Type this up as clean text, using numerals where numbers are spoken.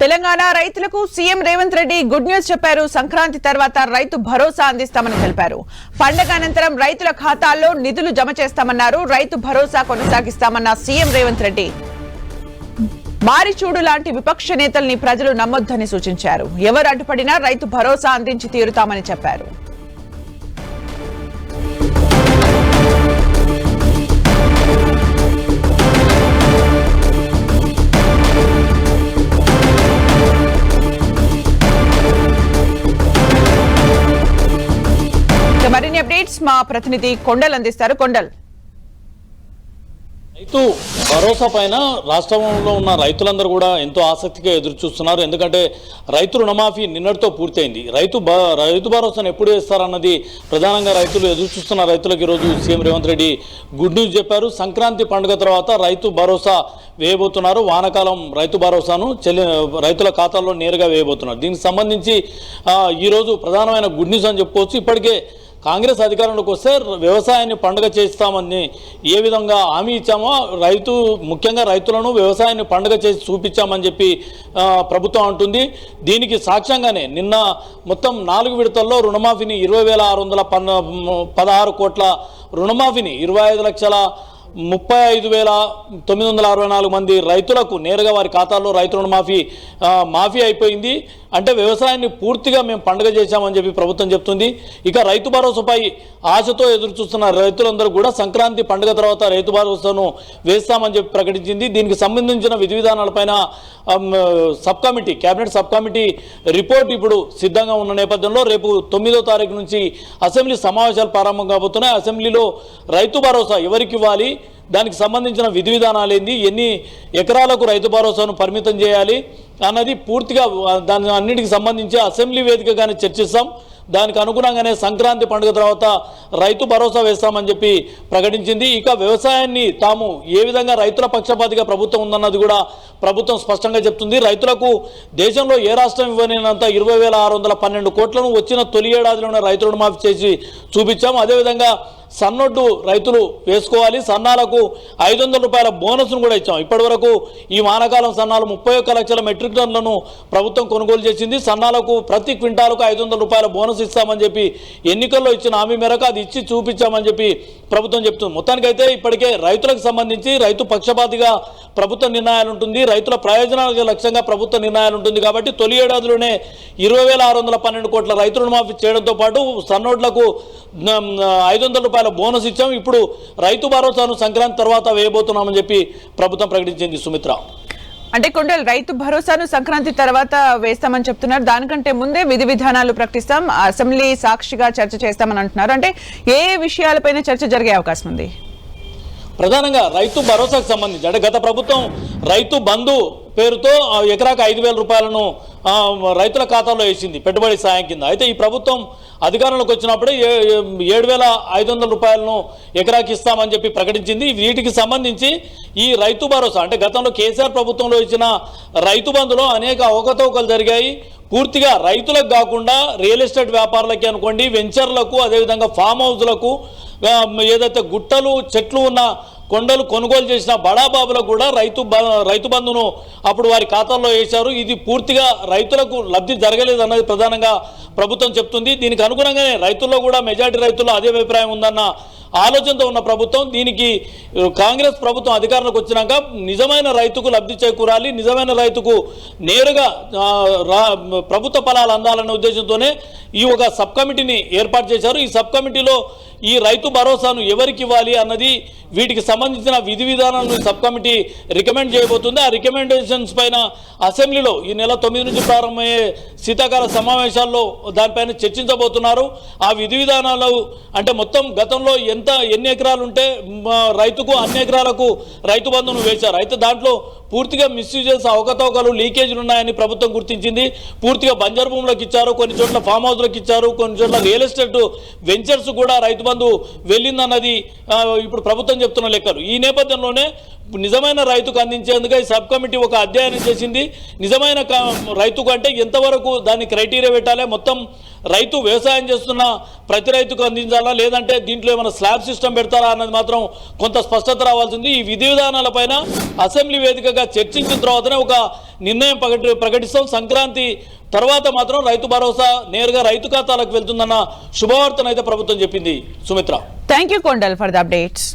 తెలంగాణ రైతులకు CM Revanth Reddy good news చెప్పారు. సంక్రాంతి తర్వాత రైతు భరోసా అందిస్తామని తెలిపారు. పండగ అనంతరం రైతుల ఖాతాల్లో నిధులు జమ చేస్తామన్నారు. రైతు భరోసా కొనసాగిస్తామన్న సీఎం రేవంత్ రెడ్డి మారిచూడు లాంటి విపక్ష నేతల్ని ప్రజలు నమ్మొద్దని సూచించారు. ఎవరు అడ్డుపడినా రైతు భరోసా అందించి తీరుతామని చెప్పారు. మరిన్ని అప్డేట్స్ మా ప్రతినిధి కొండల్ అందిస్తారు. కొండల్, రైతు భరోసా పైన రాష్ట్రంలో ఉన్న రైతులందరూ కూడా ఎంతో ఆసక్తిగా ఎదురు చూస్తున్నారు. ఎందుకంటే రైతు రుణమాఫీ నిన్నటితో పూర్తయింది. రైతు భరోసాను ఎప్పుడు వేస్తారన్నది ప్రధానంగా రైతులు ఎదురు చూస్తున్న రైతులకు ఈరోజు CM Revanth Reddy good news చెప్పారు. సంక్రాంతి పండుగ తర్వాత రైతు భరోసా వేయబోతున్నారు. వానాకాలం రైతు భరోసాను రైతుల ఖాతాల్లో నేరుగా వేయబోతున్నారు. దీనికి సంబంధించి ఈరోజు ప్రధానమైన గుడ్ న్యూస్ అని చెప్పుకోవచ్చు. ఇప్పటికే కాంగ్రెస్ అధికారంలోకి వస్తే వ్యవసాయాన్ని పండుగ చేస్తామని ఏ విధంగా హామీ ఇచ్చామో ముఖ్యంగా రైతులను వ్యవసాయాన్ని పండుగ చేసి చూపించామని చెప్పి ప్రభుత్వం అంటుంది. దీనికి సాక్ష్యంగానే నిన్న మొత్తం 4 విడతల్లో రుణమాఫీని 20,616 కోట్ల రుణమాఫీని 25,35,964 మంది రైతులకు నేరుగా వారి ఖాతాల్లో రైతు రుణమాఫీ మాఫీ అయిపోయింది. అంటే వ్యవసాయాన్ని పూర్తిగా మేము పండుగ చేశామని చెప్పి ప్రభుత్వం చెప్తుంది. ఇక రైతు భరోసాపై ఆశతో ఎదురు చూస్తున్న రైతులందరూ కూడా సంక్రాంతి పండుగ తర్వాత రైతు భరోసాను వేస్తామని చెప్పి ప్రకటించింది. దీనికి సంబంధించిన విధి విధానాలపైన కేబినెట్ సబ్ కమిటీ రిపోర్ట్ ఇప్పుడు సిద్ధంగా ఉన్న నేపథ్యంలో రేపు 9వ తారీఖు నుంచి అసెంబ్లీ సమావేశాలు ప్రారంభం కాబోతున్నాయి. అసెంబ్లీలో రైతు భరోసా ఎవరికి ఇవ్వాలి, దానికి సంబంధించిన విధి విధానాలు ఏంది, ఎన్ని ఎకరాలకు రైతు భరోసాను పరిమితం చేయాలి అన్నది పూర్తిగా దాని అన్నిటికి సంబంధించి అసెంబ్లీ వేదికగానే చర్చిస్తాం. దానికి అనుగుణంగానే సంక్రాంతి పండుగ తర్వాత రైతు భరోసా వేస్తామని చెప్పి ప్రకటించింది. ఇక వ్యవసాయాన్ని తాము ఏ విధంగా రైతుల పక్షపాతిగా ప్రభుత్వం ఉందన్నది కూడా ప్రభుత్వం స్పష్టంగా చెప్తుంది. రైతులకు దేశంలో ఏ రాష్ట్రం ఇవ్వలేనంత 20,612 కోట్లను వచ్చిన తొలి ఏడాదిలోనే రైతు రుణమాఫీ చేసి చూపించాం. అదేవిధంగా సన్నొడ్డు రైతులు వేసుకోవాలి. సన్నాలకు 500 రూపాయల బోనస్ను కూడా ఇచ్చాం. ఇప్పటి వరకు ఈ వానాకాలం సన్నాలు 31 లక్షల మెట్రిక్ టన్నులను ప్రభుత్వం కొనుగోలు చేసింది. సన్నాలకు ప్రతి క్వింటాలకు 500 రూపాయల బోనస్ ఇస్తామని చెప్పి ఎన్నికల్లో ఇచ్చిన హామీ మేరకు అది ఇచ్చి చూపించామని చెప్పి ప్రభుత్వం చెప్తుంది. మొత్తానికైతే ఇప్పటికే రైతులకు సంబంధించి రైతు పక్షపాతిగా ప్రభుత్వ నిర్ణయాలు ఉంటుంది, రైతుల ప్రయోజనాలకు లక్ష్యంగా ప్రభుత్వ నిర్ణయాలు ఉంటుంది. కాబట్టి తొలి ఏడాదిలోనే 20,612 కోట్ల రైతు రుణమాఫీ చేయడంతో పాటు సన్నోడ్లకు 500 రూపాయల బోనస్ ఇచ్చాం. ఇప్పుడు రైతు భరోసాను సంక్రాంతి తర్వాత వేయబోతున్నామని చెప్పి ప్రభుత్వం ప్రకటించింది. సుమిత్ర, అంటే కొండల్, రైతు భరోసాను సంక్రాంతి తర్వాత వేస్తామని చెప్తున్నారు. దానికంటే ముందే విధి విధానాలు ప్రకటిస్తాం, అసెంబ్లీ సాక్షిగా చర్చ చేస్తామని అంటున్నారు. అంటే ఏ విషయాలపైన చర్చ జరిగే అవకాశం ఉంది? ప్రధానంగా రైతు భరోసాకు సంబంధించి అంటే గత ప్రభుత్వం రైతు బంధు పేరుతో ఎకరాకు 5,000 రూపాయలను రైతుల ఖాతాలో వేసింది పెట్టుబడి సాయం కింద. అయితే ఈ ప్రభుత్వం అధికారంలోకి వచ్చినప్పుడే 7,500 రూపాయలను ఎకరాకి ఇస్తామని చెప్పి ప్రకటించింది. వీటికి సంబంధించి ఈ రైతు భరోసా అంటే గతంలో కేసీఆర్ ప్రభుత్వంలో ఇచ్చిన రైతు బంధులో అనేక అవకతవకలు జరిగాయి. పూర్తిగా రైతులకు కాకుండా రియల్ ఎస్టేట్ వ్యాపారులకి అనుకోండి, వెంచర్లకు, అదేవిధంగా ఫామ్ హౌస్లకు, ఏదైతే గుట్టలు చెట్లు ఉన్న కొండలు కొనుగోలు చేసిన బడాబాబులకు కూడా రైతు బంధును అప్పుడు వారి ఖాతాల్లో వేశారు. ఇది పూర్తిగా రైతులకు లబ్ధి జరగలేదు అన్నది ప్రధానంగా ప్రభుత్వం చెప్తుంది. దీనికి అనుగుణంగానే రైతుల్లో కూడా మెజారిటీ రైతుల్లో అదే అభిప్రాయం ఉందన్న ఆలోచనతో ఉన్న ప్రభుత్వం దీనికి కాంగ్రెస్ ప్రభుత్వం అధికారంలోకి వచ్చినాక నిజమైన రైతుకు లబ్ధి చేకూరాలి, నిజమైన రైతుకు నేరుగా ప్రభుత్వ ఫలాలు అందాలనే ఉద్దేశంతోనే ఈ ఒక సబ్ కమిటీని ఏర్పాటు చేశారు. ఈ సబ్ కమిటీలో ఈ రైతు భరోసాను ఎవరికి ఇవ్వాలి అన్నది, వీటికి సంబంధించిన విధి విధానాలను సబ్ కమిటీ రికమెండ్ చేయబోతుంది. ఆ రికమెండేషన్స్ పైన అసెంబ్లీలో ఈ నెల 9 నుంచి ప్రారంభమయ్యే శీతాకాల సమావేశాల్లో దానిపైన చర్చించబోతున్నారు. ఆ విధి విధానాలు అంటే మొత్తం గతంలో ఎన్ని ఎకరాలు ఉంటే రైతుకు అన్ని ఎకరాలకు రైతు బంధును వేశారు. అయితే దాంట్లో పూర్తిగా మిస్యూజ్ చేసే అవకతవకలు, లీకేజీలు ఉన్నాయని ప్రభుత్వం గుర్తించింది. పూర్తిగా బంజరు భూములకు ఇచ్చారు, కొన్ని చోట్ల ఫామ్ హౌస్లకు ఇచ్చారు, కొన్ని చోట్ల రియల్ ఎస్టేట్ వెంచర్స్ కూడా రైతు బంధు వెళ్ళిందన్నది ఇప్పుడు ప్రభుత్వం చెప్తున్న లెక్కలు. ఈ నేపథ్యంలోనే నిజమైన రైతుకు అందించేందుకు ఈ సబ్ కమిటీ ఒక అధ్యయనం చేసింది. నిజమైన రైతుకు అంటే ఎంతవరకు దాన్ని క్రైటీరియా పెట్టాలి, మొత్తం రైతు వ్యవసాయం చేస్తున్న ప్రతి రైతుకు అందించాలా, లేదంటే దీంట్లో ఏమైనా స్లాబ్ సిస్టమ్ పెడతారా అన్నది మాత్రం కొంత స్పష్టత రావాల్సింది. ఈ విధి విధానాలపైన అసెంబ్లీ వేదికగా చర్చించిన తర్వాతనే ఒక నిర్ణయం ప్రకటిస్తాం. సంక్రాంతి తర్వాత మాత్రం రైతు భరోసా నేరుగా రైతు ఖాతాలకు వెళ్తుందన్న శుభవార్తను అయితే ప్రభుత్వం చెప్పింది. Sumitra, thank you Kondal for the updates.